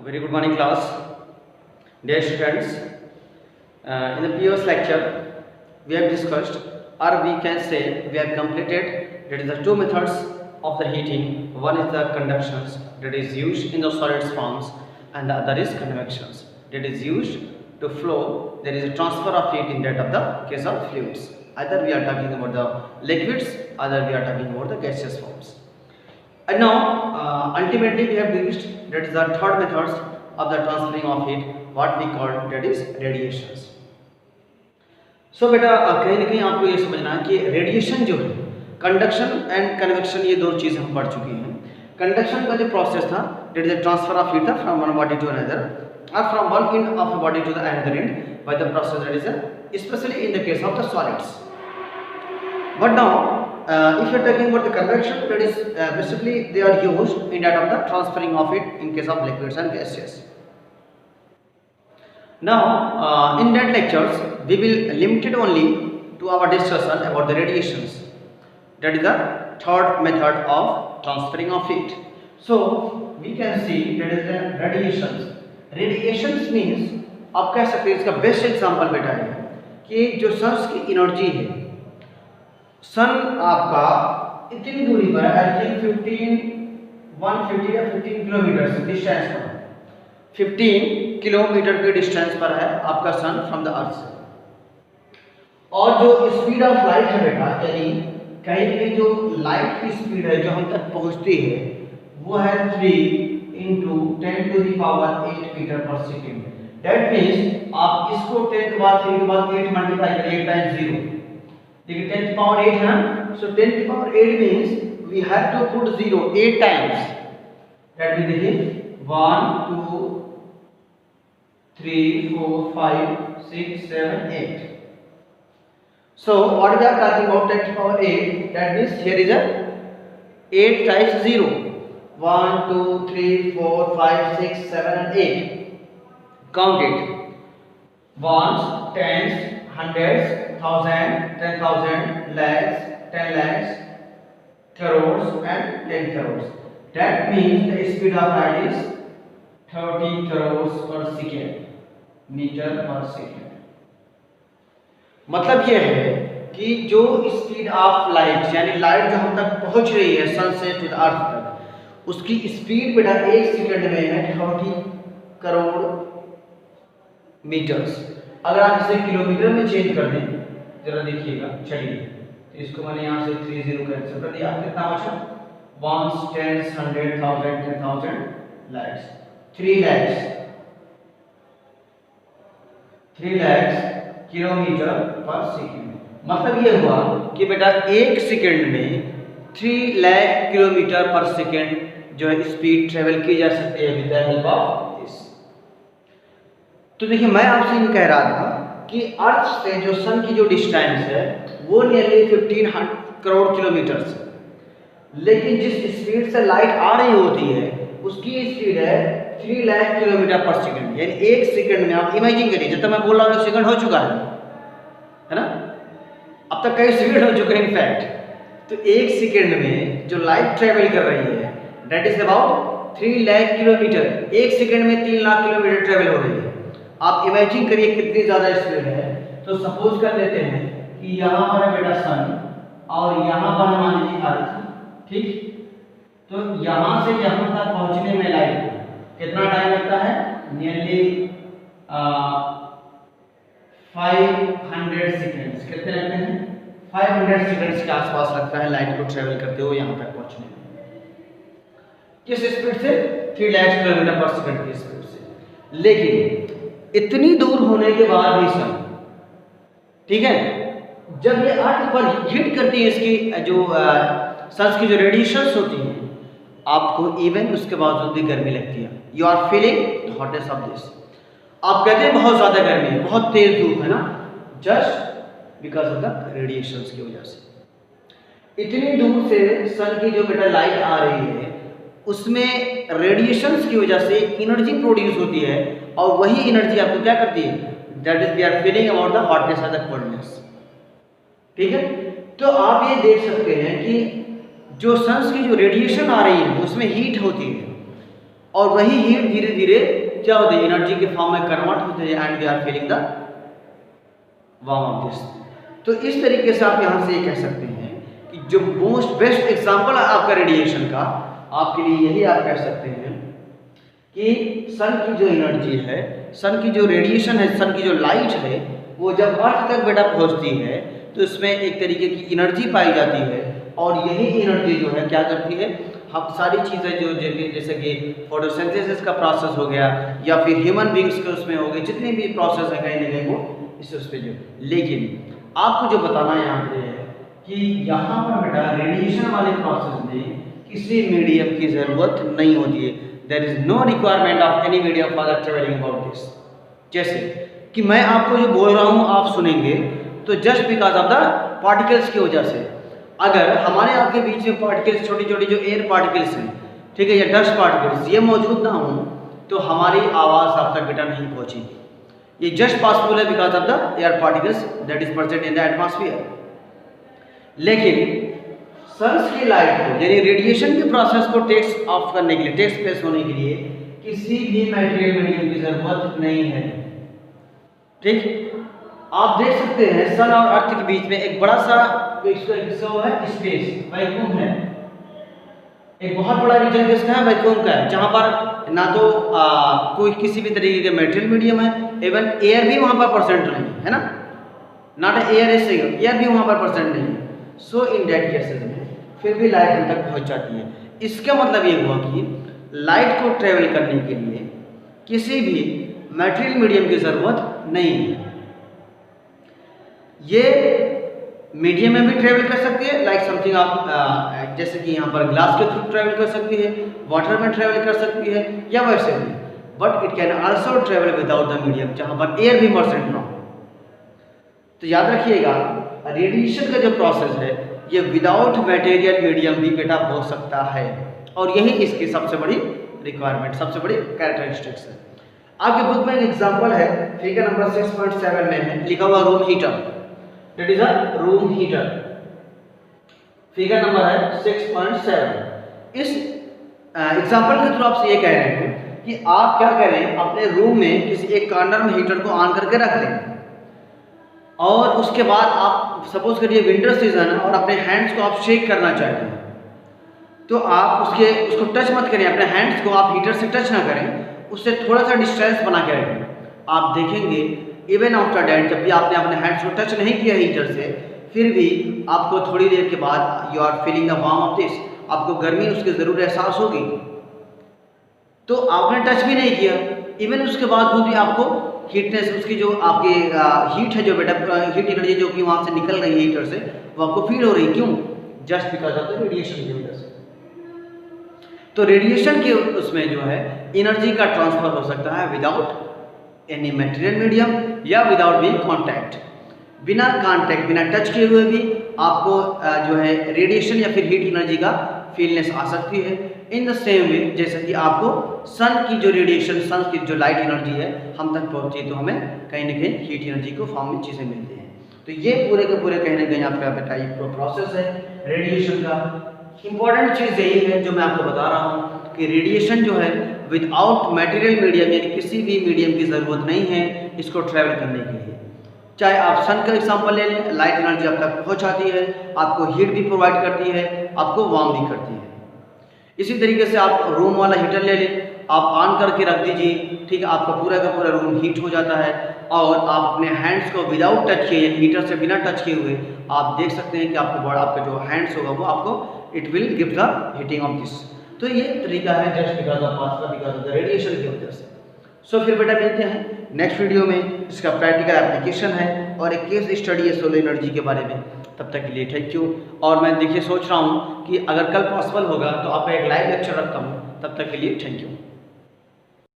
Very good morning class. Dear students, in the previous lecture we have discussed, or we can say we have completed, that is the two methods of the heating. One is the conductions, that is used in the solids forms, and the other is convections, that is used to flow. There is a transfer of heat in that of the case of fluids. Either we are talking about the liquids, either we are talking about the gaseous forms. And now ultimately we have reached, that is the third methods of the transferring of heat, what we call that is radiations. So बेटा कहीं ना कहीं आपको ये समझना है कि radiation जो है, कंडक्शन एंड कन्वेक्शन, ये दो चीज़ें हम पढ़ चुके हैं. कंडक्शन का जो प्रोसेस था, that is the transfer of heat from one body to another, or from one end of a body to the another end by the process, that is especially in the case of the solids. But now if you are talking about the convection, that is basically they are used in that of the transferring of it in case of liquids and gases. Now in that lectures we will limit it only to our discussion about the radiations. That is the third method of transferring of heat. So we can see that is the radiations. Radiations means आप कह सकते हैं, इसका best example बेटा है कि जो sons की एनर्जी है, सन आपका इतनी दूरी पर, आई थिंक 150 या 15 किलोमीटर डिस्टेंस पर, 15 किलोमीटर के डिस्टेंस पर है आपका सन फ्रॉम द अर्थ से. और जो स्पीड ऑफ लाइट है बेटा, यानी कहीं भी जो लाइट की स्पीड है जो हम तक पहुंचती है, वो है 3 × 10⁸ मीटर पर सेकेंड. दैट मीन्स आप इसको 10 के बाद 3 के बाद 8 मल्टीप्लाई करिए, 8 टाइम्स 0, देखिए 10 to power 8 है ना. सो 10 to power 8 means we have to put 0 8 times. that will देखिए 1 2 3 4 5 6 7 8. So what we are talking about 10 to power 8, that means here is a 8 times 0, 1 2 3 4 5 6 7 and 8. Count it: ones, tens, hundreds, thousand, 10,000, lakhs, 10 lakhs, crores and 10 crores. That means the speed of light is 30 crores per second, meter per second. मतलब ये है कि जो speed of light, यानी light जो हम तक पहुंच रही है सन से टू द अर्थ तक, उसकी स्पीड बेटा 1 सेकंड में है 30 करोड़ मीटर्स. अगर आप इसे किलोमीटर में चेंज कर दें, जरा देखिएगा, चलिए, तो इसको मैंने यहाँ से 30 कैंसिल कर दिया. कितना बचा? 1 10 100 1000 10,000 lakhs, 3 lakhs किलोमीटर पर सेकेंड. मतलब ये हुआ कि बेटा 1 सेकेंड में 3 लाख किलोमीटर पर सेकेंड जो है स्पीड ट्रेवल की जा सकती है with the help of this. तो देखिए, मैं आपसे ये कह रहा था कि अर्थ से जो सन की जो डिस्टेंस है वो नियरली 15 करोड़ किलोमीटर है, लेकिन जिस स्पीड से लाइट आ रही होती है उसकी स्पीड है 3 लाख किलोमीटर पर सेकंड. यानी 1 सेकंड में आप इमेजिन करिए, जब तक मैं बोल रहा हूँ 1 सेकंड हो चुका है ना, अब तक कई सेकंड हो चुके हैं इनफैक्ट. तो 1 सेकंड में जो लाइट ट्रेवल कर रही है, that is about 3 lakh kilometre. 1 second में 3 लाख किलोमीटर ट्रेवल हो रही है. आप इमेजिन करिए कितनी ज़्यादा स्पीड है. तो सपोज कर लेते हैं कि यहाँ पर है बेटा सन और यहाँ पर मान लीजिए अर्थ, ठीक. तो यहाँ से यहाँ तक पहुँचने में लाइट कितना टाइम लगता है? Nearly 500 seconds. कितने लगते हैं? 500 सेकेंड्स के आसपास लगता है लाइट को ट्रेवल करते हुए यहाँ तक पहुँचने में. किस स्पीड से? 3 लाख किलोमीटर पर सेकंड की स्पीड से. लेकिन इतनी दूर होने के बाद भी सन, ठीक है, जब ये अर्थ पर हिट करती है, इसकी जो सन्स की जो रेडिएशंस होती हैं, आपको इवन उसके बावजूद भी गर्मी लगती है. You are feeling the hotness of this. आप कहते हैं बहुत ज़्यादा गर्मी है, बहुत तेज धूप है ना, just because of the radiations की वजह से. इतनी दूर से सन की जो बेटा लाइट आ रही है, उसमें रेडिएशंस की वजह से एनर्जी प्रोड्यूस होती है, और वही एनर्जी आपको क्या करती है? That is we are feeling about the hotness और द कोल्डनेस. ठीक है. तो आप ये देख सकते हैं कि जो सन्स की जो रेडिएशन आ रही है उसमें हीट होती है, और वही हीट धीरे धीरे क्या होती है, एनर्जी के फॉर्म में कन्वर्ट होते हैं and we are feeling the warm of this. तो इस तरीके से आप यहाँ से ये कह सकते हैं कि जो मोस्ट बेस्ट एग्जांपल है आपका रेडिएशन का, आपके लिए यही आप कह सकते हैं कि सन की जो एनर्जी है, सन की जो रेडिएशन है, सन की जो लाइट है, वो जब अर्थ तक बेटा पहुंचती है तो इसमें एक तरीके की एनर्जी पाई जाती है और यही एनर्जी जो है क्या करती है, हम सारी चीज़ें जो जैसे कि फोटोसिंथेसिस का प्रोसेस हो गया या फिर ह्यूमन बींग्स के उसमें हो गए, जितने भी प्रोसेस है कहीं ना कहीं वो इस उस पे जो। लेकिन आपको जो बताना है यहाँ पे है कि यहाँ पर बेटा रेडिएशन वाले प्रोसेस में किसी मीडियम की ज़रूरत नहीं होती है। There is no requirement of any medium for travelling about this. जैसे कि मैं आपको जो बोल रहा हूँ आप सुनेंगे तो just because of the particles की वजह से। अगर हमारे आपके बीच में पार्टिकल्स, छोटी छोटी जो एयर पार्टिकल्स हैं, ठीक है, या डस्ट पार्टिकल्स, ये मौजूद ना हो तो हमारी आवाज़ आप तक बेटा नहीं पहुँचेगी। ये जस्ट पॉसिबल है because of the air particles that is present in the atmosphere. लेकिन सन्स की लाइट को यानी रेडिएशन के प्रोसेस को टेक्स ऑफ करने के लिए, टेक्स प्लेस होने के लिए किसी भी मटेरियल मीडियम की जरूरत नहीं है। ठीक, आप देख सकते हैं सन और अर्थ के बीच में एक बड़ा सा इसका हिस्सा है स्पेस, वैक्यूम है। एक बहुत बड़ा रीजन किसका है, वैक्यूम का है, जहां पर ना तो कोई किसी भी तरीके के मेटेरियल मीडियम है, इवन एयर भी वहां पर परसेंट नहीं है ना, नॉट एयर इज एयर भी वहां पर परसेंट नहीं है। सो इन दैट केसेस में फिर भी लाइट हम तक पहुंच जाती है। इसका मतलब ये हुआ कि लाइट को ट्रेवल करने के लिए किसी भी मटेरियल मीडियम की ज़रूरत नहीं है। ये मीडियम में भी ट्रेवल कर सकती है, लाइक समथिंग आप जैसे कि यहाँ पर ग्लास के थ्रू ट्रेवल कर सकती है, वाटर में ट्रेवल कर सकती है या वैसे भी, but it can also travel without the medium, जहाँ पर एयर भी परसेंट ना हो। तो याद रखिएगा रेडिएशन का जो प्रोसेस है ये विदाउट मटेरियल मीडियम भी बेटा हो सकता है और यही इसकी सबसे बड़ी रिक्वायरमेंट, सबसे बड़ी कैरेक्टरिस्टिक्स है। आपके बुक में एक एग्जांपल है, फिगर नंबर 6.7 में है, लिखा हुआ room heater, that is a room heater. Figure number है 6.7। इस एग्जांपल के थ्रू आपसे ये कह रहे हैं कि आप क्या करें, अपने रूम में किसी एक कॉर्नर में हीटर को ऑन करके रख दें और उसके बाद आप सपोज करिए विंटर सीजन है और अपने हैंड्स को आप शेक करना चाहते हैं तो आप उसको टच मत करें, अपने हैंड्स को आप हीटर से टच ना करें, उससे थोड़ा सा डिस्टेंस बना के रखें। आप देखेंगे इवन आफ्टर दैट जब भी आपने अपने हैंड्स को टच नहीं किया हीटर से, फिर भी आपको थोड़ी देर के बाद you are feeling the warm of this, आपको गर्मी उसकी ज़रूर एहसास होगी। तो आपने टच भी नहीं किया, इवन उसके बाद भी आपको हीटनेस, उसकी जो आपकी हीट है जो बेटा हीट एनर्जी जो कि वहाँ से निकल रही है हीटर से, वो आपको फील हो रही है। क्यों? Just because of the radiation की वजह से। तो रेडिएशन के उसमें जो है एनर्जी का ट्रांसफर हो सकता है विदाउट एनी मटेरियल मीडियम या विदाउट बीइंग कांटेक्ट, बिना कांटेक्ट, बिना टच किए हुए भी आपको जो है रेडिएशन या फिर हीट एनर्जी का फीलनेस आ सकती है। इन द सेम वे जैसे कि आपको सन की जो रेडिएशन, सन की जो लाइट एनर्जी है हम तक पहुंची तो हमें कहीं ना कहीं हीट एनर्जी को फॉर्म में चीज़ें मिलती हैं। तो ये पूरे के पूरे कहीं ना कहीं आपका बेटा ये प्रोसेस है रेडिएशन का। इंपॉर्टेंट चीज़ यही है जो मैं आपको बता रहा हूँ कि रेडिएशन जो है विदाउट मटेरियल मीडियम यानी किसी भी मीडियम की ज़रूरत नहीं है इसको ट्रैवल करने के लिए। चाहे आप सन का एग्जांपल ले लें, लाइट एनर्जी आप तक पहुँचाती है, आपको हीट भी प्रोवाइड करती है, आपको वार्म भी करती है। इसी तरीके से आप रूम वाला हीटर ले लें, आप ऑन करके रख दीजिए, ठीक है, आपका पूरा का पूरा रूम हीट हो जाता है और आप अपने हैंड्स को विदाउट टच किए, हीटर से बिना टच किए हुए आप देख सकते हैं कि आपका जो हैंड्स होगा वो आपको it will give the heating of this. तो ये तरीका है just because of the radiation की वजह से। सो फिर बेटा मिलते हैं नेक्स्ट वीडियो में, इसका प्रैक्टिकल एप्लीकेशन है और एक केस स्टडी है सोलर एनर्जी के बारे में। तब तक के लिए थैंक यू। और मैं देखिए सोच रहा हूँ कि अगर कल पॉसिबल होगा तो आपका एक लाइव लेक्चर रखता हूँ। तब तक के लिए थैंक यू।